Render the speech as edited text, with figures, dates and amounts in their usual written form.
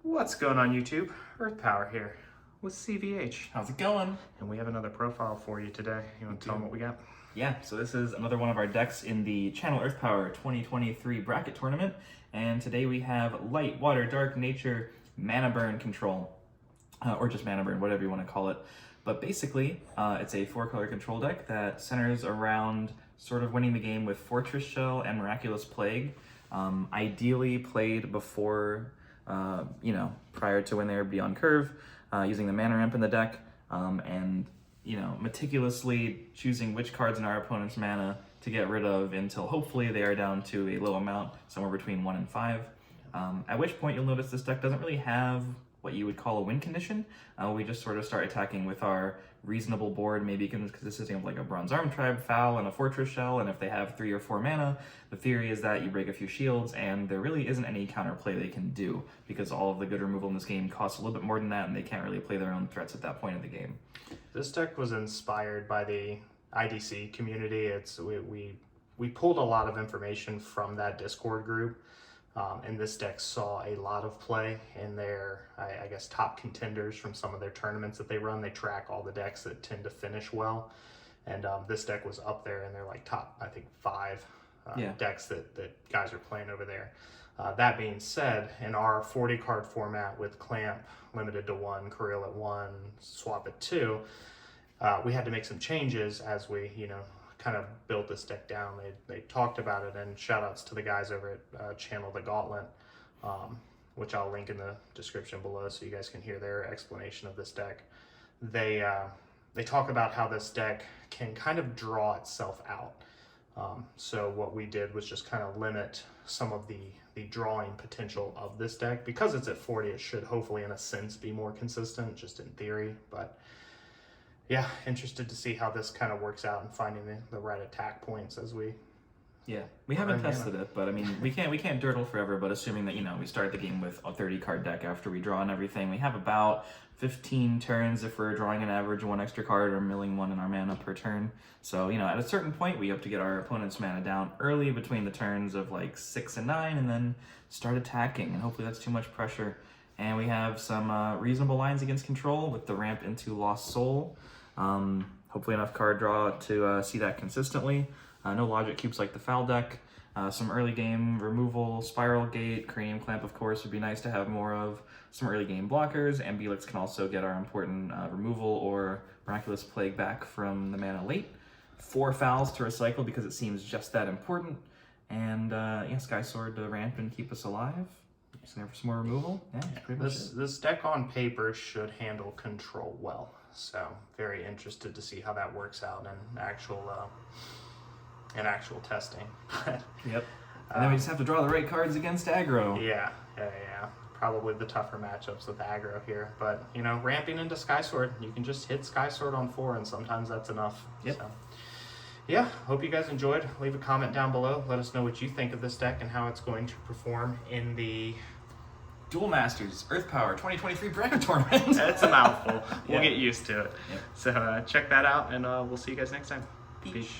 What's going on YouTube? Earth Power here with CVH. How's it going? And we have another profile for you today. You want to tell them what we got? Yeah, so this is another one of our decks in the Channel Earth Power 2023 bracket tournament. And today we have Light, Water, Dark, Nature, ManaBurn control. Or just ManaBurn, whatever you want to call it. But basically, it's a 4-color control deck that centers around sort of winning the game with Fortress Shell and Miraculous Plague. Ideally played before, prior to when they would be on curve, using the mana ramp in the deck, and, meticulously choosing which cards in our opponent's mana to get rid of until hopefully they are down to a low amount, somewhere between 1 and 5. At which point you'll notice this deck doesn't really have what you would call a win condition. We just sort of start attacking with our reasonable board, maybe consisting of like a Bronze Arm Tribe, Phal, and a Fortress Shell, and if they have 3 or 4 mana, the theory is that you break a few shields, and there really isn't any counterplay they can do, because all of the good removal in this game costs a little bit more than that, and they can't really play their own threats at that point in the game. This deck was inspired by the IDC community. We pulled a lot of information from that Discord group. And this deck saw a lot of play in their, I guess, top contenders from some of their tournaments that they run. They track all the decks that tend to finish well. And this deck was up there in their top, I think, 5 decks that guys are playing over there. That being said, in our 40-card format with Clamp limited to 1, Corile at 1, Swap at 2, we had to make some changes as we, kind of built this deck down. They talked about it, and shout outs to the guys over at Channel the Gauntlet, which I'll link in the description below so you guys can hear their explanation of this deck. They talk about how this deck can kind of draw itself out. So what we did was just kind of limit some of the drawing potential of this deck. Because it's at 40, it should hopefully in a sense be more consistent, just in theory, but yeah, interested to see how this kind of works out and finding the right attack points as we... Yeah, we haven't tested it, but I mean, we can't dirtle forever, but assuming that, we start the game with a 30-card deck after we draw and everything, we have about 15 turns if we're drawing an average 1 extra card or milling 1 in our mana per turn. So, at a certain point, we hope to get our opponent's mana down early between the turns of like 6 and 9 and then start attacking, and hopefully that's too much pressure. And we have some reasonable lines against control with the ramp into Lost Soul. Hopefully enough card draw to see that consistently. No logic cubes like the Phal deck. Some early game removal, Spiral Gate, Cranium Clamp of course would be nice to have more of. Some early game blockers, and Belix can also get our important removal or Miraculous Plague back from the mana late. 4 Phals to recycle because it seems just that important. And Skysword to ramp and keep us alive. Snare for some more removal. Yeah, pretty much it. This deck on paper should handle control well. So very interested to see how that works out in actual testing. Yep. And then we just have to draw the right cards against aggro. Yeah. Probably the tougher matchups with aggro here. But, ramping into Skysword, you can just hit Skysword on 4, and sometimes that's enough. Yep. So, yeah, hope you guys enjoyed. Leave a comment down below. Let us know what you think of this deck and how it's going to perform in the Duel Masters Earth Power 2023 bracket tournament. That's a mouthful. We'll get used to it. Yep. So check that out, and we'll see you guys next time. Peace.